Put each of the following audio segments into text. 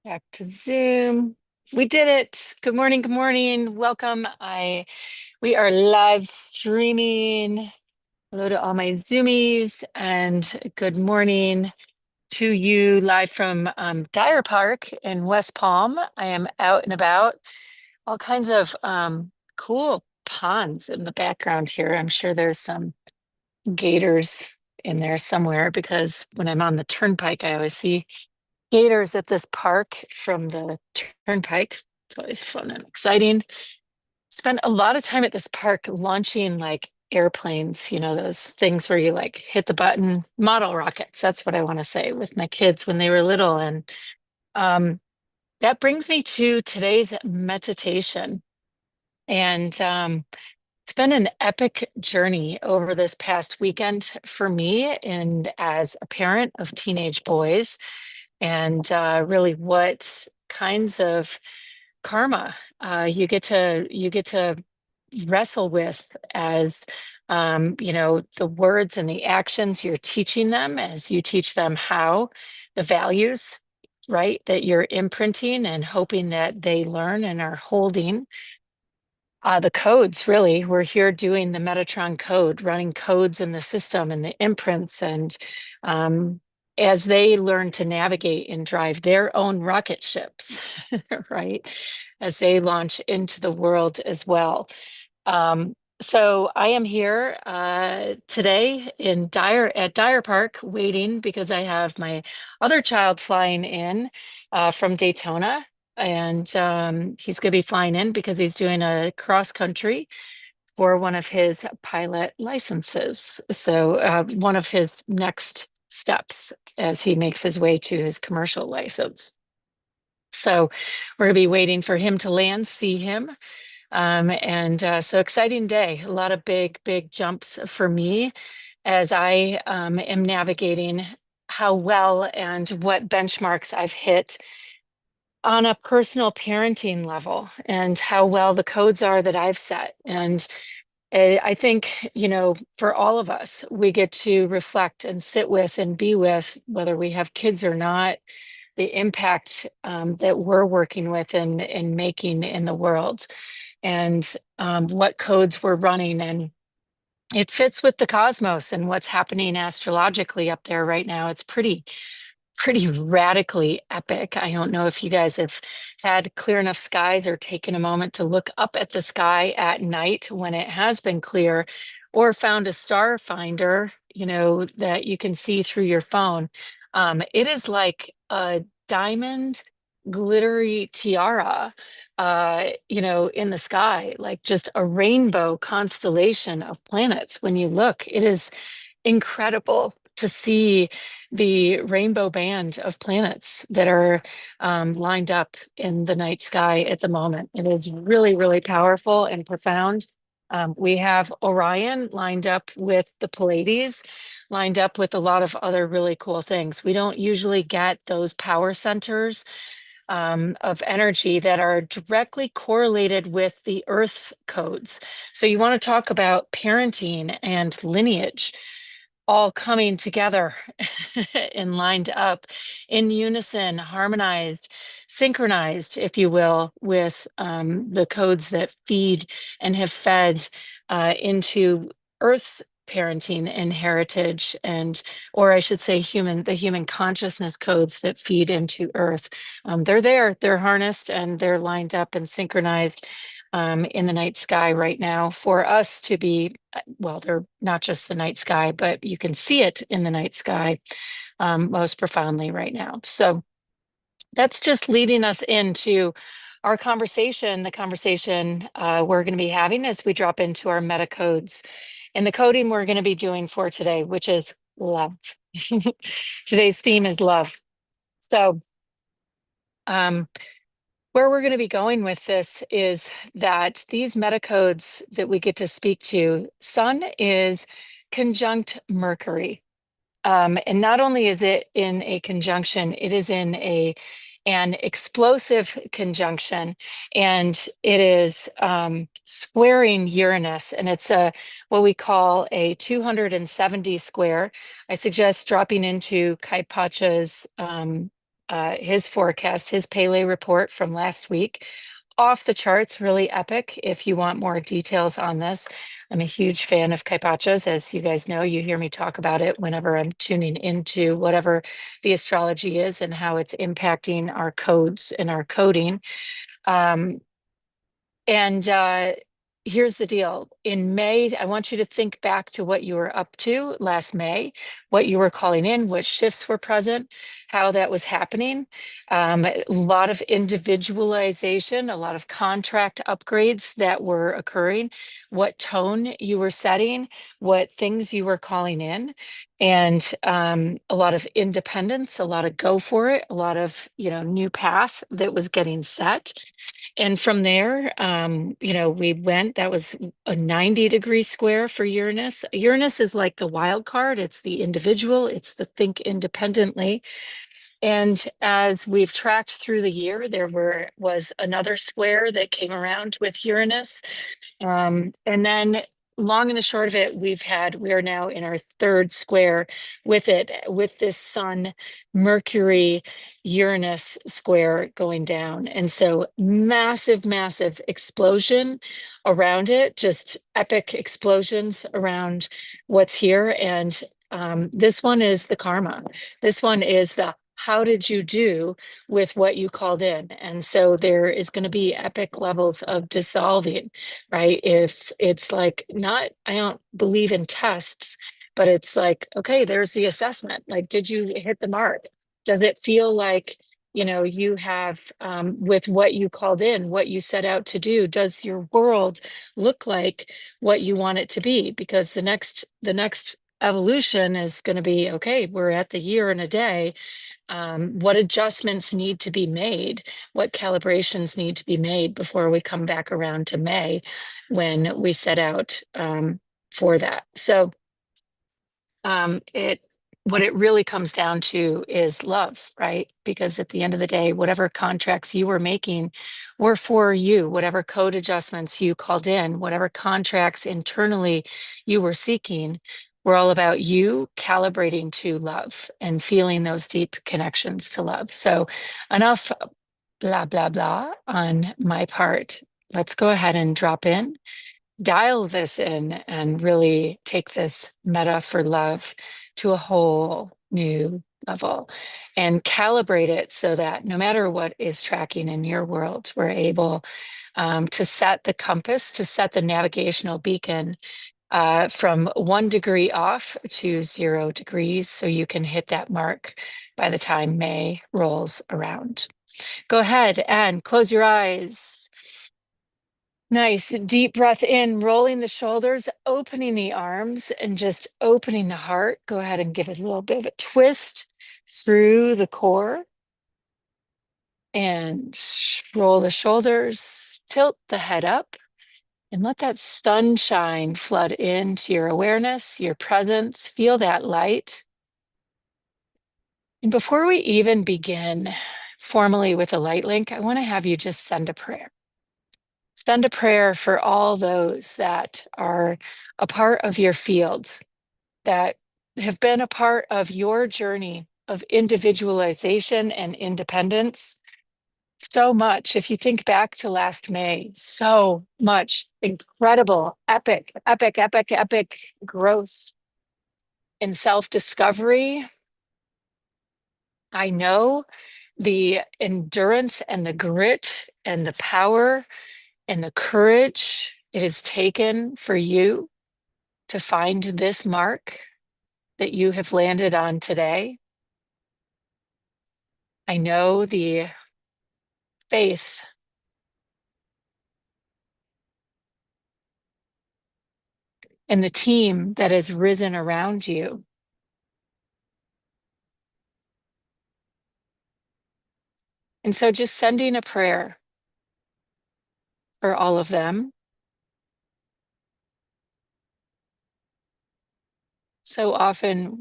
Back to Zoom. We did it. Good morning. Good morning. Welcome. We are live streaming. Hello to all my Zoomies and good morning to you live from Dyer Park in West Palm. I am out and about. All kinds of cool ponds in the background here. I'm sure there's some gators in there somewhere because when I'm on the turnpike, I always see gators at this park from the turnpike. It's always fun and exciting. Spent a lot of time at this park launching like airplanes, those things where you like hit the button, model rockets. That's what I want to say with my kids when they were little. And um, that brings me to today's meditation. And it's been an epic journey over this past weekend for me and as a parent of teenage boys and really what kinds of karma you get to wrestle with as the words and the actions you're teaching them as you teach them how the values, right, that you're imprinting and hoping that they learn and are holding the codes. Really, we're here doing the Metatron code, running codes in the system and the imprints and um, as they learn to navigate and drive their own rocket ships, right? As they launch into the world as well. So I am here today in Dyer Park waiting because I have my other child flying in from Daytona. And he's going to be flying in because he's doing a cross country for one of his pilot licenses. So one of his next steps as he makes his way to his commercial license. So we're going to be waiting for him to land, see him. And so exciting day, a lot of big jumps for me as I am navigating how well and what benchmarks I've hit on a personal parenting level and how well the codes are that I've set. And I think, for all of us, we get to reflect and sit with and be with, whether we have kids or not, the impact that we're working with and making in the world and what codes we're running. And it fits with the cosmos and what's happening astrologically up there right now. It's pretty radically epic. I don't know if you guys have had clear enough skies or taken a moment to look up at the sky at night when it has been clear or found a star finder, that you can see through your phone. It is like a diamond glittery tiara, in the sky, like just a rainbow constellation of planets. When you look, it is incredible to see the rainbow band of planets that are lined up in the night sky at the moment. It is really powerful and profound. We have Orion lined up with the Pleiades, lined up with a lot of other really cool things. We don't usually get those power centers of energy that are directly correlated with the Earth's codes. So you want to talk about parenting and lineage all coming together and lined up in unison, harmonized, synchronized, if you will, with the codes that feed and have fed into Earth's parenting and heritage and or I should say the human consciousness codes that feed into Earth. They're there, they're harnessed and they're lined up and synchronized in the night sky right now for us to be, well, they're not just the night sky, but you can see it in the night sky most profoundly right now. So that's just leading us into our conversation, the conversation we're going to be having as we drop into our meta codes and the coding we're going to be doing for today, which is love. Today's theme is love. So, where we're going to be going with this is that these metacodes that we get to speak to, Sun is conjunct Mercury. And not only is it in a conjunction, it is in an explosive conjunction, and it is squaring Uranus, and it's a what we call a 270 square. I suggest dropping into Kaipacha's his forecast, his Pele report from last week. Off the charts, really epic. If you want more details on this, I'm a huge fan of Kaipachas. As you guys know, you hear me talk about it whenever I'm tuning into whatever the astrology is and how it's impacting our codes and our coding. Um, and here's the deal. In May, I want you to think back to what you were up to last May, what you were calling in, what shifts were present, how that was happening. A lot of individualization, a lot of contract upgrades that were occurring, what tone you were setting, what things you were calling in, and a lot of independence, a lot of go for it, a lot of, new path that was getting set. And from there, we went, that was a 90-degree square for Uranus. Uranus is like the wild card. It's the individual, it's the think independently. And as we've tracked through the year, was another square that came around with Uranus. And then long and the short of it, we are now in our third square with it, with this Sun, Mercury, Uranus square going down. And so massive, massive explosion around it, just epic explosions around what's here. And this one is the karma. This one is the how did you do with what you called in? And so there is going to be epic levels of dissolving, right? If it's like not, I don't believe in tests, but it's like, okay, there's the assessment. Like, did you hit the mark? Does it feel like, you have with what you called in, what you set out to do? Does your world look like what you want it to be? Because the next evolution is going to be, okay, we're at the year and a day. What adjustments need to be made, what calibrations need to be made before we come back around to May when we set out for that. So it what it really comes down to is love, right? Because at the end of the day, whatever contracts you were making were for you, whatever code adjustments you called in, whatever contracts internally you were seeking, were all about you calibrating to love and feeling those deep connections to love. So enough blah, blah, blah on my part. Let's go ahead and drop in, dial this in, and really take this meta for love to a whole new level and calibrate it so that no matter what is tracking in your world, we're able to set the compass, to set the navigational beacon from 1 degree off to 0 degrees so you can hit that mark by the time May rolls around. Go ahead and close your eyes. Nice. Deep breath in, rolling the shoulders, opening the arms, and just opening the heart. Go ahead and give it a little bit of a twist through the core. And roll the shoulders, tilt the head up, and let that sunshine flood into your awareness, your presence. Feel that light. And before we even begin formally with a light link, I want to have you just send a prayer. Send a prayer for all those that are a part of your field, that have been a part of your journey of individualization and independence. So much, if you think back to last May, so much incredible, epic, epic, epic, epic growth and self-discovery. I know the endurance and the grit and the power and the courage it has taken for you to find this mark that you have landed on today. I know the faith and the team that has risen around you. And so just sending a prayer for all of them. So often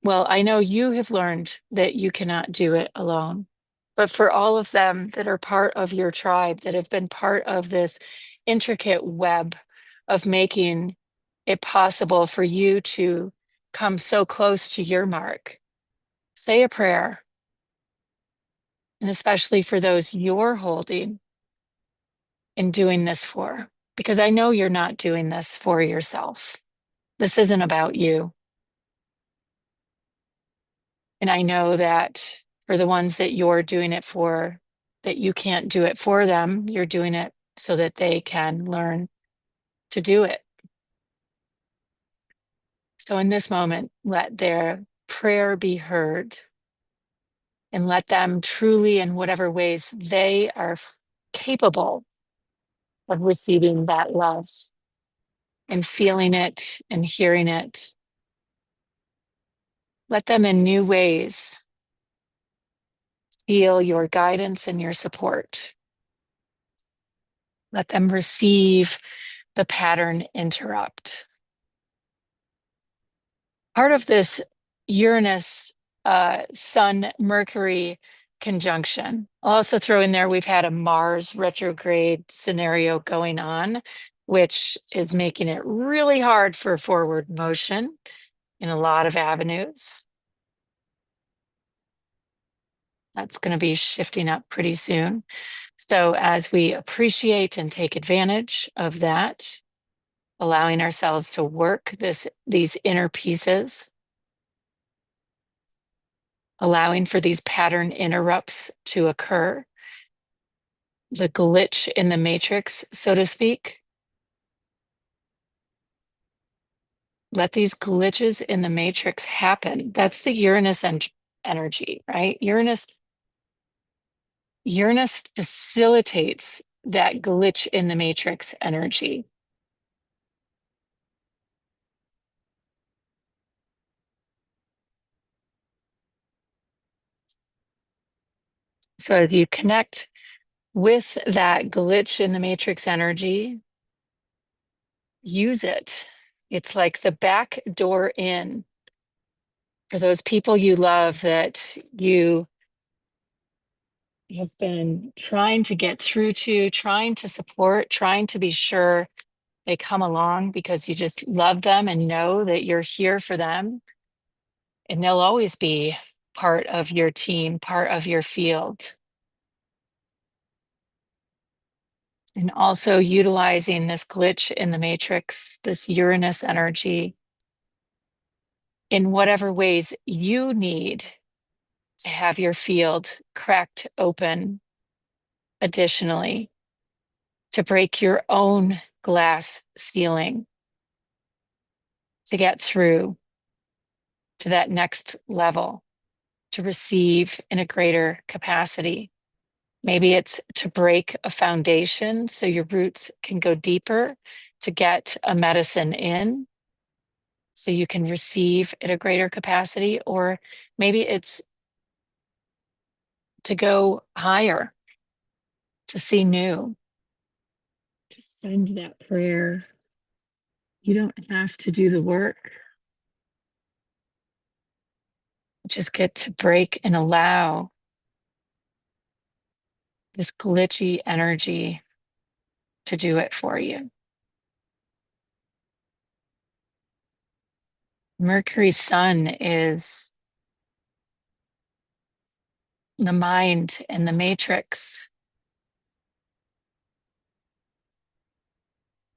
I know you have learned that you cannot do it alone, but for all of them that are part of your tribe, that have been part of this intricate web of making it possible for you to come so close to your mark, say a prayer. And especially for those you're holding and doing this for, because I know you're not doing this for yourself. This isn't about you. And I know that for the ones that you're doing it for, that you can't do it for them, you're doing it so that they can learn to do it. So in this moment, let their prayer be heard and let them truly, in whatever ways they are capable of receiving that love and feeling it and hearing it. Let them in new ways feel your guidance and your support. Let them receive the pattern interrupt. Part of this Uranus Sun Mercury conjunction, I'll also throw in there, we've had a Mars retrograde scenario going on, which is making it really hard for forward motion in a lot of avenues. That's going to be shifting up pretty soon. So as we appreciate and take advantage of that, allowing ourselves to work these inner pieces, allowing for these pattern interrupts to occur, the glitch in the matrix, so to speak. Let these glitches in the matrix happen. That's the Uranus energy, right? Uranus facilitates that glitch in the matrix energy. So as you connect with that glitch in the matrix energy, use it. It's like the back door in for those people you love that you have been trying to get through to, trying to support, trying to be sure they come along because you just love them and know that you're here for them. And they'll always be part of your team, part of your field. And also utilizing this glitch in the matrix, this Uranus energy, in whatever ways you need to have your field cracked open additionally, to break your own glass ceiling, to get through to that next level, to receive in a greater capacity. Maybe it's to break a foundation so your roots can go deeper, to get a medicine in so you can receive at a greater capacity, or maybe it's to go higher, to see new, to send that prayer. You don't have to do the work. Just get to break and allow this glitchy energy to do it for you. Mercury Sun is the mind and the matrix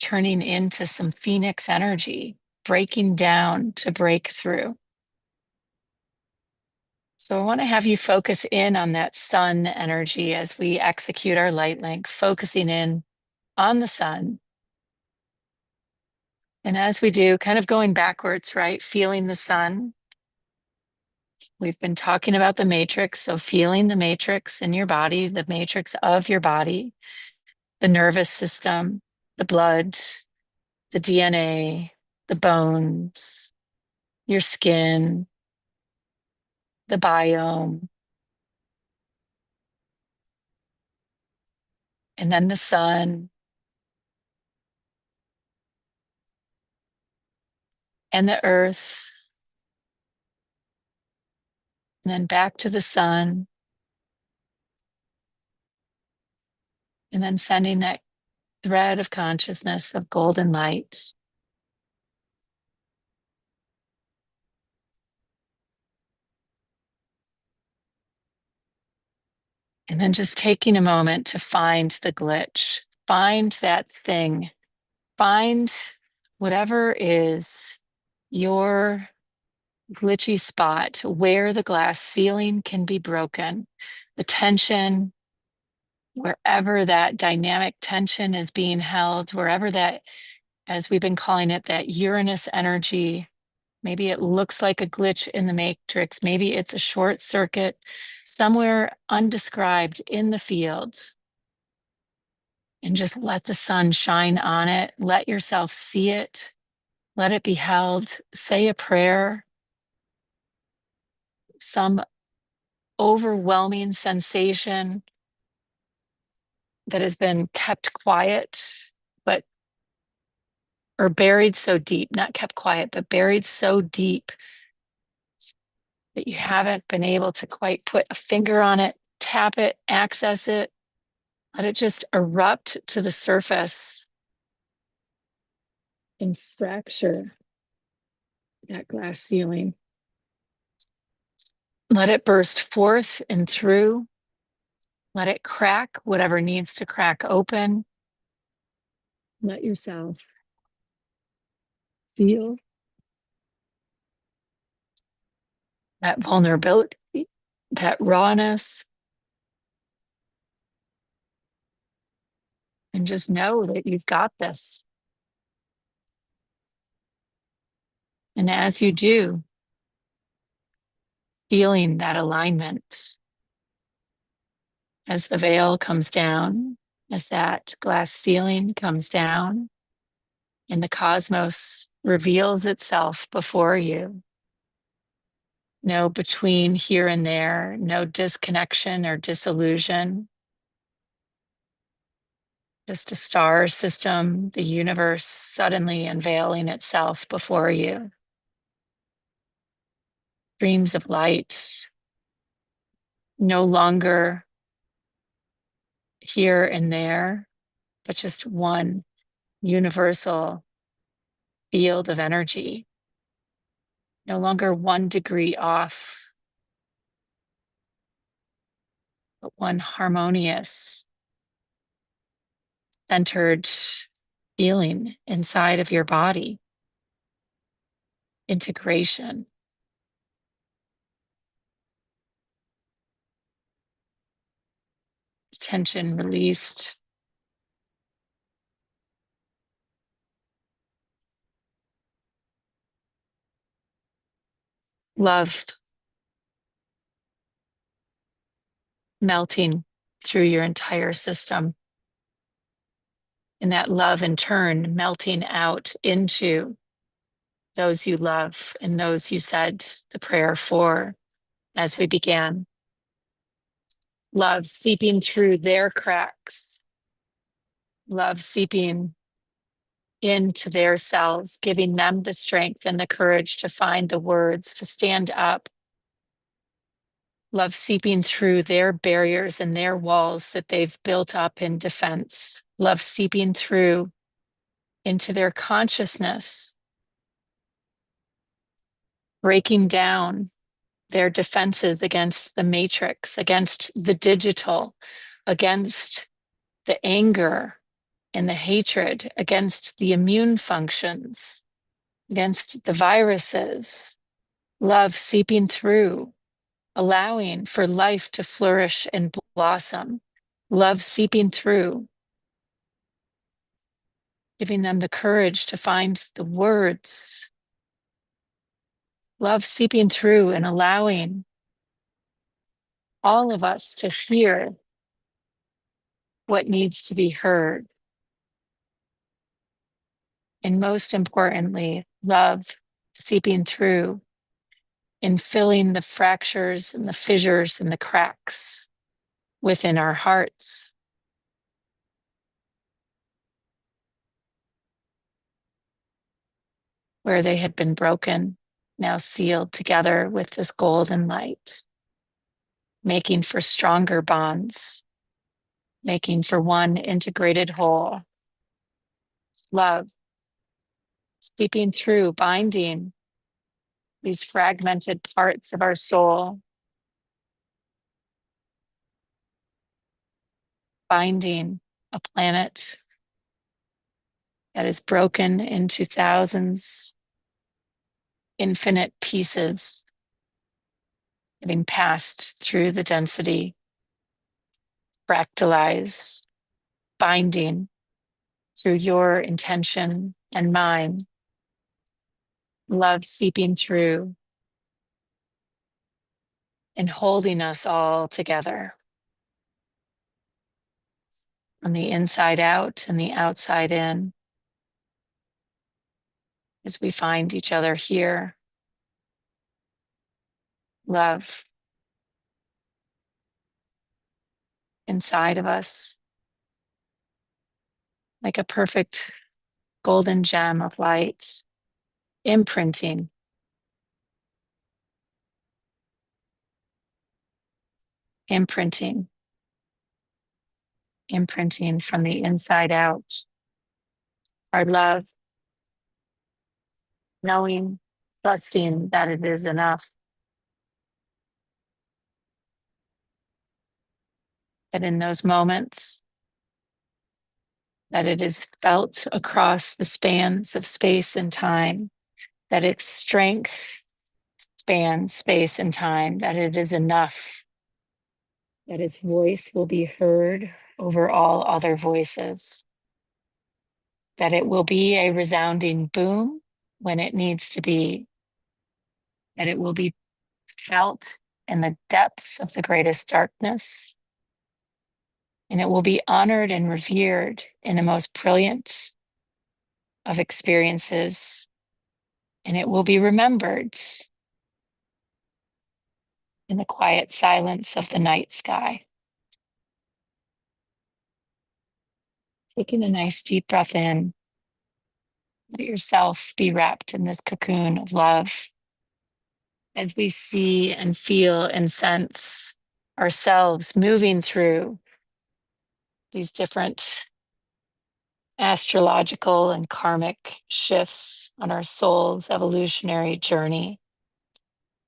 turning into some phoenix energy, breaking down to break through. So I want to have you focus in on that sun energy as we execute our light link, focusing in on the sun. And as we do, kind of going backwards, right? Feeling the sun. We've been talking about the matrix. So feeling the matrix in your body, the matrix of your body, the nervous system, the blood, the DNA, the bones, your skin, the biome, and then the sun, and the earth, and then back to the sun, and then sending that thread of consciousness of golden light And then just taking a moment to find the glitch, find that thing, find whatever is your glitchy spot where the glass ceiling can be broken, the tension, wherever that dynamic tension is being held, wherever that, as we've been calling it, that Uranus energy. Maybe it looks like a glitch in the matrix. Maybe it's a short circuit somewhere undescribed in the field. And just let the sun shine on it. Let yourself see it. Let it be held. Say a prayer. Some overwhelming sensation that has been kept quiet, but or buried so deep, not kept quiet, but buried so deep that you haven't been able to quite put a finger on it, tap it, access it. Let it just erupt to the surface and fracture that glass ceiling. Let it burst forth and through. Let it crack whatever needs to crack open. Let yourself feel that vulnerability, that rawness, and just know that you've got this. And as you do, feeling that alignment as the veil comes down, as that glass ceiling comes down, and the cosmos reveals itself before you. No between here and there, no disconnection or disillusion. Just a star system, the universe suddenly unveiling itself before you. Streams of light, no longer here and there, but just one universal field of energy. No longer 1 degree off, but one harmonious, centered feeling inside of your body. Integration. Tension released. Love melting through your entire system. And that love in turn melting out into those you love and those you said the prayer for as we began. Love seeping through their cracks. Love seeping into their cells, giving them the strength and the courage to find the words, to stand up. Love seeping through their barriers and their walls that they've built up in defense. Love seeping through into their consciousness, breaking down their defenses against the matrix, against the digital, against the anger and the hatred, against the immune functions, against the viruses. Love seeping through, allowing for life to flourish and blossom. Love seeping through, giving them the courage to find the words. Love seeping through and allowing all of us to hear what needs to be heard. And most importantly, love seeping through and filling the fractures and the fissures and the cracks within our hearts. Where they had been broken, now sealed together with this golden light, making for stronger bonds, making for one integrated whole. Love seeping through, binding these fragmented parts of our soul, binding a planet that is broken into thousands, infinite pieces, having passed through the density, fractalized, binding through your intention and mine, love seeping through and holding us all together from the inside out and the outside in as we find each other here. Love inside of us, like a perfect golden gem of light, imprinting, imprinting, imprinting from the inside out. Our love, knowing, trusting that it is enough, that in those moments, that it is felt across the spans of space and time, that its strength spans space and time, that it is enough, that its voice will be heard over all other voices, that it will be a resounding boom when it needs to be, that it will be felt in the depths of the greatest darkness, and it will be honored and revered in the most brilliant of experiences, and it will be remembered in the quiet silence of the night sky. Taking a nice deep breath in, let yourself be wrapped in this cocoon of love as we see and feel and sense ourselves moving through these different astrological and karmic shifts on our soul's evolutionary journey.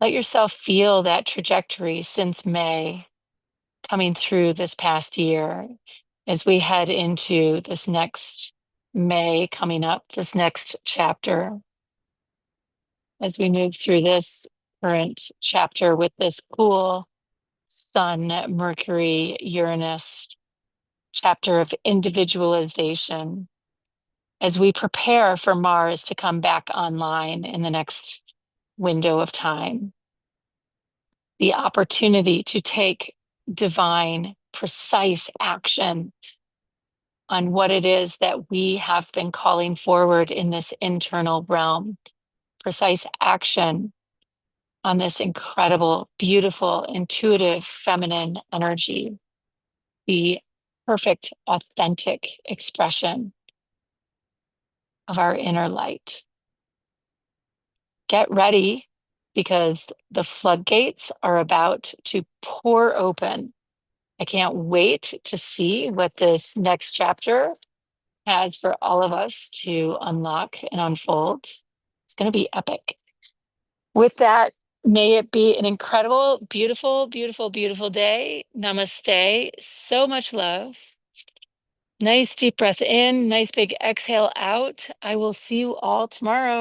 Let yourself feel that trajectory since May coming through this past year as we head into this next May coming up, this next chapter. As we move through this current chapter with this cool Sun, Mercury, Uranus chapter of individualization, as we prepare for Mars to come back online in the next window of time. The opportunity to take divine, precise action on what it is that we have been calling forward in this internal realm, precise action on this incredible, beautiful, intuitive, feminine energy, the perfect, authentic expression of our inner light. Get ready because the floodgates are about to pour open. I can't wait to see what this next chapter has for all of us to unlock and unfold. It's going to be epic. With that, may it be an incredible, beautiful, beautiful, beautiful day. Namaste. So much love. Nice deep breath in, nice big exhale out. I will see you all tomorrow.